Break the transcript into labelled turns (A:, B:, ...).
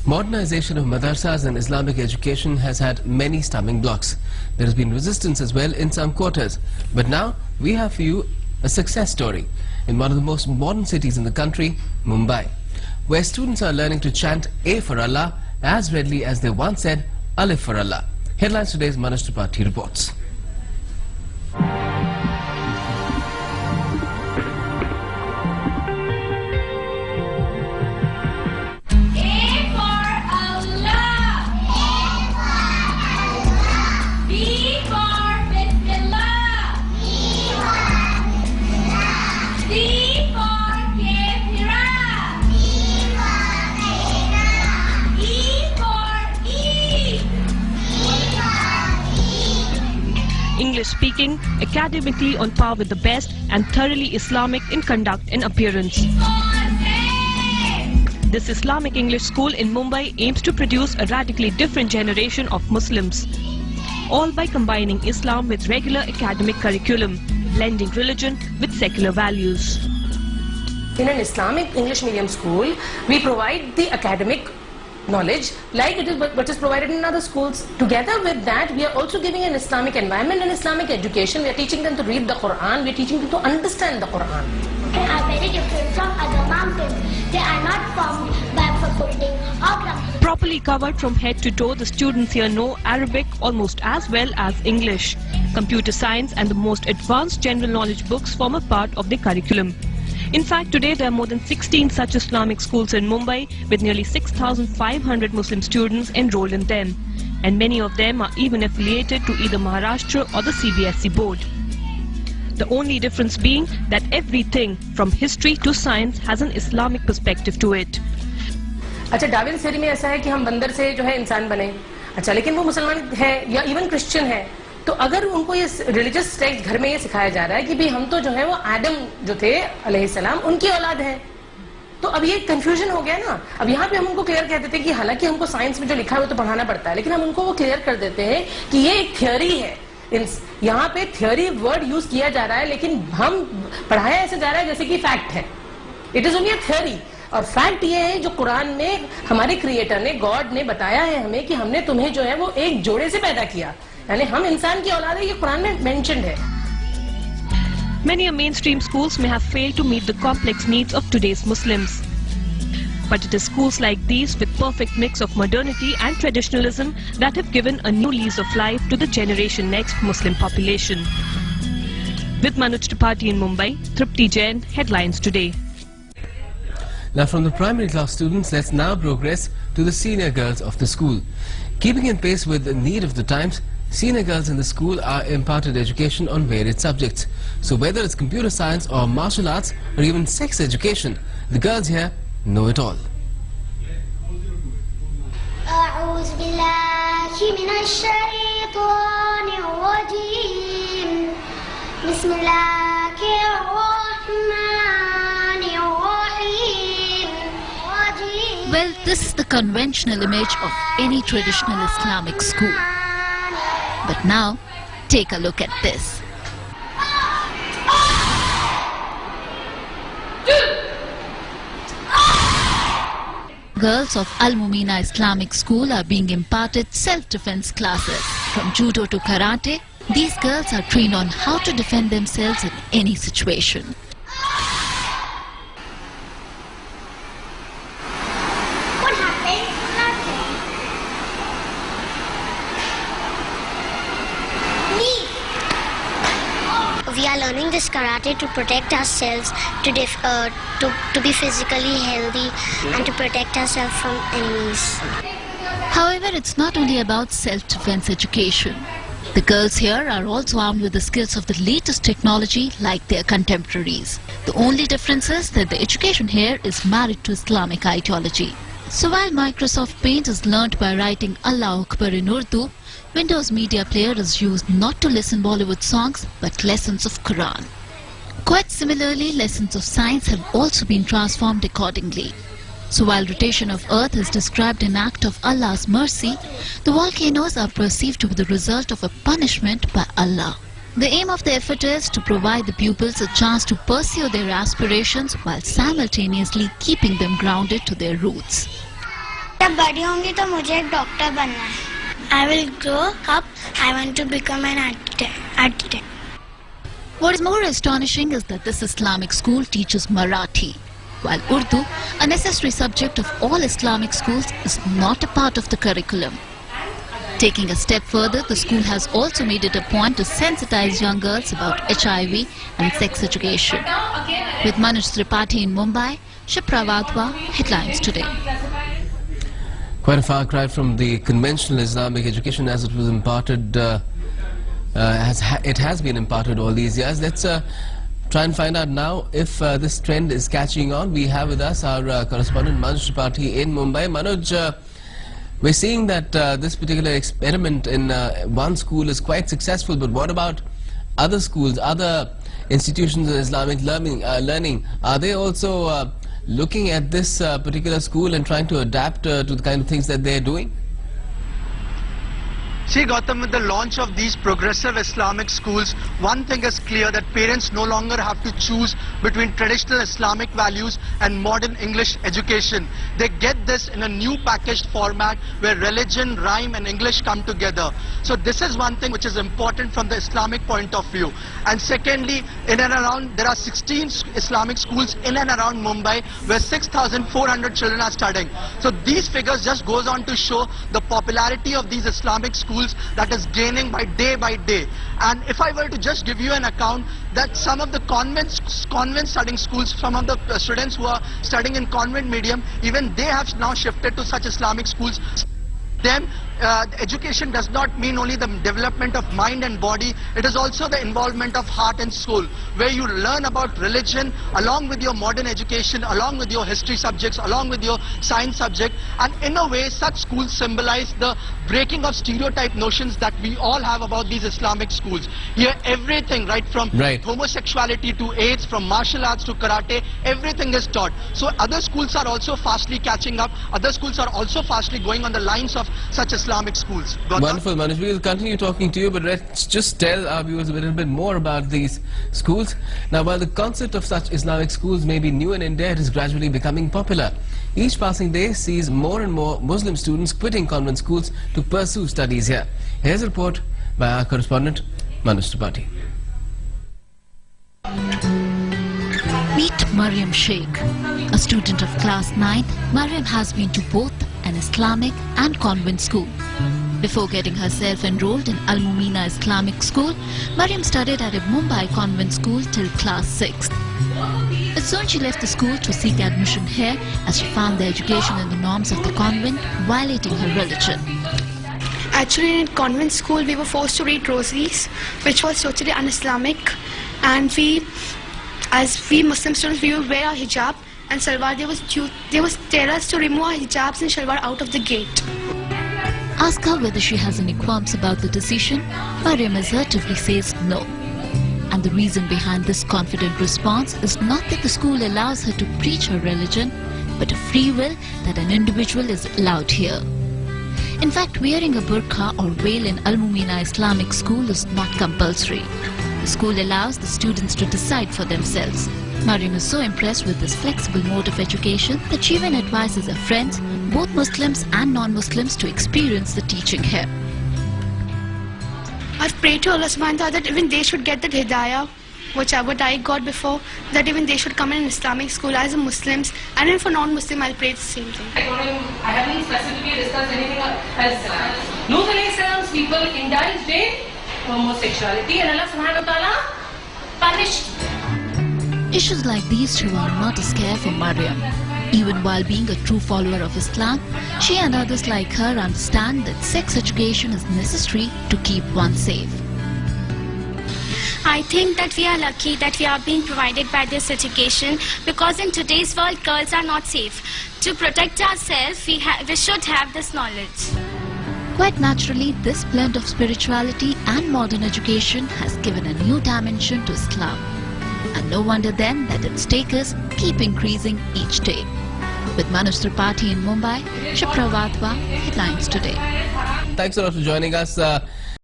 A: Modernization of madrasas and Islamic education has had many stumbling blocks. There has been resistance as well in some quarters. But now we have for you a success story in one of the most modern cities in the country, Mumbai, where students are learning to chant A for Allah as readily as they once said Alif for Allah. Headlines today's Manoj Tripathi reports.
B: English speaking, academically on par with the best, and thoroughly Islamic in conduct and appearance. This Islamic English school in Mumbai aims to produce a radically different generation of Muslims, all by combining Islam with regular academic curriculum, blending religion with secular values.
C: In an Islamic English medium school, we provide the academic knowledge like it is what is provided in other schools. Together with that, we are also giving an Islamic environment and Islamic education. We are teaching them to read the Quran. We are teaching them to understand the Quran.
D: They are very different from other mountains. They are not formed by faculty or grammar.
B: Properly covered from head to toe, the students here know Arabic almost as well as English. Computer science and the most advanced general knowledge books form a part of the curriculum. In fact, today there are more than 16 such Islamic schools in Mumbai with nearly 6,500 Muslim students enrolled in them. And many of them are even affiliated to either Maharashtra or the CBSE board. The only difference being that everything from history to science has an Islamic perspective to it.
C: अच्छा, Darwin theory में ऐसा है कि हम बंदर से जो है इंसान बने. अच्छा, लेकिन वो मुसलमान है या इवन क्रिश्चियन है, तो अगर उनको ये रिलीजियस टेक्स्ट घर में ये सिखाया जा रहा है कि भाई हम तो जो है वो आदम जो थे अलैहिस्सलाम उनकी औलाद हैं, तो अब ये कंफ्यूजन हो गया ना. अब यहाँ पे हम उनको क्लियर कर देते हैं कि हालांकि हमको साइंस में जो लिखा है वो तो पढ़ाना पड़ता है, लेकिन हम उनको वो क्लियर कर देते हैं कि ये एक थ्योरी है. यहाँ पे थ्योरी वर्ड यूज किया जा रहा है, लेकिन हम पढ़ाया ऐसे जा रहा है जैसे कि फैक्ट है. It is only a theory. और फैक्ट ये है जो कुरान में हमारे क्रिएटर ने, गॉड ने बताया है हमें कि हमने तुम्हें जो है वो एक जोड़े से पैदा किया, यानी हम इंसान की औलाद है, ये कुरान में मेंशन्ड है.
B: Many mainstream schools may have failed to meet the complex needs of today's Muslims. But it is schools like these with perfect mix of modernity and traditionalism that have given a new lease of life to the generation next Muslim population. With Manoj Tripathi in Mumbai, Tripti Jain, Headlines Today.
A: Now from the primary class students, let's now progress to the senior girls of the school. Keeping in pace with the need of the times, senior girls in the school are imparted education on varied subjects. So whether it's computer science or martial arts or even sex education, the girls here know it all.
D: أعوذ بالله من الشيطان الرجيم. بسم الله الرحمن الرحيم.
E: Well, this is the conventional image of any traditional Islamic school. But now, take a look at this. Girls of Al-Mumina Islamic School are being imparted self-defense classes. From judo to karate, these girls are trained on how to defend themselves in any situation.
D: We are learning this karate to protect ourselves, to be physically healthy and to protect ourselves from enemies.
E: However, it's not only about self-defense education. The girls here are also armed with the skills of the latest technology like their contemporaries. The only difference is that the education here is married to Islamic ideology. So while Microsoft Paint is learnt by writing Allah Akbar in Urdu, Windows Media Player is used not to listen Bollywood songs but lessons of Quran. Quite similarly, lessons of science have also been transformed accordingly. So while rotation of Earth is described an act of Allah's mercy, the volcanoes are perceived to be the result of a punishment by Allah. The aim of the effort is to provide the pupils a chance to pursue their aspirations while simultaneously keeping them grounded to their roots.
D: जब बड़ी होंगी तो मुझे एक doctor बनना है. I will grow up. I want to become an architect.
E: What is more astonishing is that this Islamic school teaches Marathi, while Urdu, a necessary subject of all Islamic schools, is not a part of the curriculum. Taking a step further, the school has also made it a point to sensitize young girls about HIV and sex education. With Manoj Tripathi in Mumbai, Shipra Wadhwa, Headlines Today.
A: Quite a far cry from the conventional Islamic education as it was imparted, it has been imparted all these years. Let's try and find out now if this trend is catching on. We have with us our correspondent Manoj Tripathi in Mumbai. Manoj, we're seeing that this particular experiment in one school is quite successful, but what about other schools, other institutions of Islamic learning? Are they also looking at this particular school and trying to adapt to the kind of things that they're doing?
F: See, Gautam, with the launch of these progressive Islamic schools, one thing is clear, that parents no longer have to choose between traditional Islamic values and modern English education. They get this in a new packaged format where religion, rhyme and English come together. So this is one thing which is important from the Islamic point of view. And secondly, in and around, there are 16 Islamic schools in and around Mumbai where 6,400 children are studying. So these figures just goes on to show the popularity of these Islamic schools that is gaining by day. And if I were to just give you an account that some of the convent studying schools, some of the students who are studying in convent medium, even they have now shifted to such Islamic schools. Them, education does not mean only the development of mind and body, it is also the involvement of heart and soul, where you learn about religion along with your modern education, along with your history subjects, along with your science subject. And in a way, such schools symbolize the breaking of stereotype notions that we all have about these Islamic schools. Here everything, right from homosexuality to AIDS, from martial arts to karate, everything is taught. So other schools are also fastly catching up, other schools are also fastly going on the lines of such Islamic schools.
A: Wonderful, Manoj. We will continue talking to you, but let's just tell our viewers a little bit more about these schools. Now, while the concept of such Islamic schools may be new in India, it is gradually becoming popular. Each passing day sees more and more Muslim students quitting convent schools to pursue studies here. Here's a report by our correspondent, Manoj Tripathi.
E: Meet Mariam Sheikh. A student of class 9, Mariam has been to both an Islamic and convent school. Before getting herself enrolled in Al-Mumina Islamic School, Mariam studied at a Mumbai convent school till class 6. But soon she left the school to seek admission here as she found the education and the norms of the convent violating her religion.
G: Actually, in convent school we were forced to read rosaries, which was totally un-Islamic, and as we Muslim students, we would wear our hijab and salwar. They would tell us to remove our hijabs and salwar out of the gate.
E: Ask her whether she has any qualms about the decision. Mariam assertively says no. And the reason behind this confident response is not that the school allows her to preach her religion, but a free will that an individual is allowed here. In fact, wearing a burqa or veil in Al-Mumina Islamic School is not compulsory. The school allows the students to decide for themselves. Mariam is so impressed with this flexible mode of education that she even advises her friends, both Muslims and non-Muslims, to experience the teaching here.
G: I've prayed to Allah subhanahu wa ta'ala that even they should get that hidayah, what I got before, that even they should come in an Islamic school as a Muslims, and even for non-Muslim I'll pray the same thing.
C: I haven't specifically discussed anything else. Lut alayhi salam's people indulged in homosexuality and Allah subhanahu wa ta'ala punished.
E: Issues like these two are not a scare for Mariam. Even while being a true follower of Islam, she and others like her understand that sex education is necessary to keep one safe.
D: I think that we are lucky that we are being provided by this education, because in today's world girls are not safe. To protect ourselves, we should have this knowledge.
E: Quite naturally, this blend of spirituality and modern education has given a new dimension to Islam. And no wonder then that its takers keep increasing each day. With Manoj Tripathi in Mumbai, Shipra Wadhwa, Headlines Today.
A: Thanks a lot for joining us.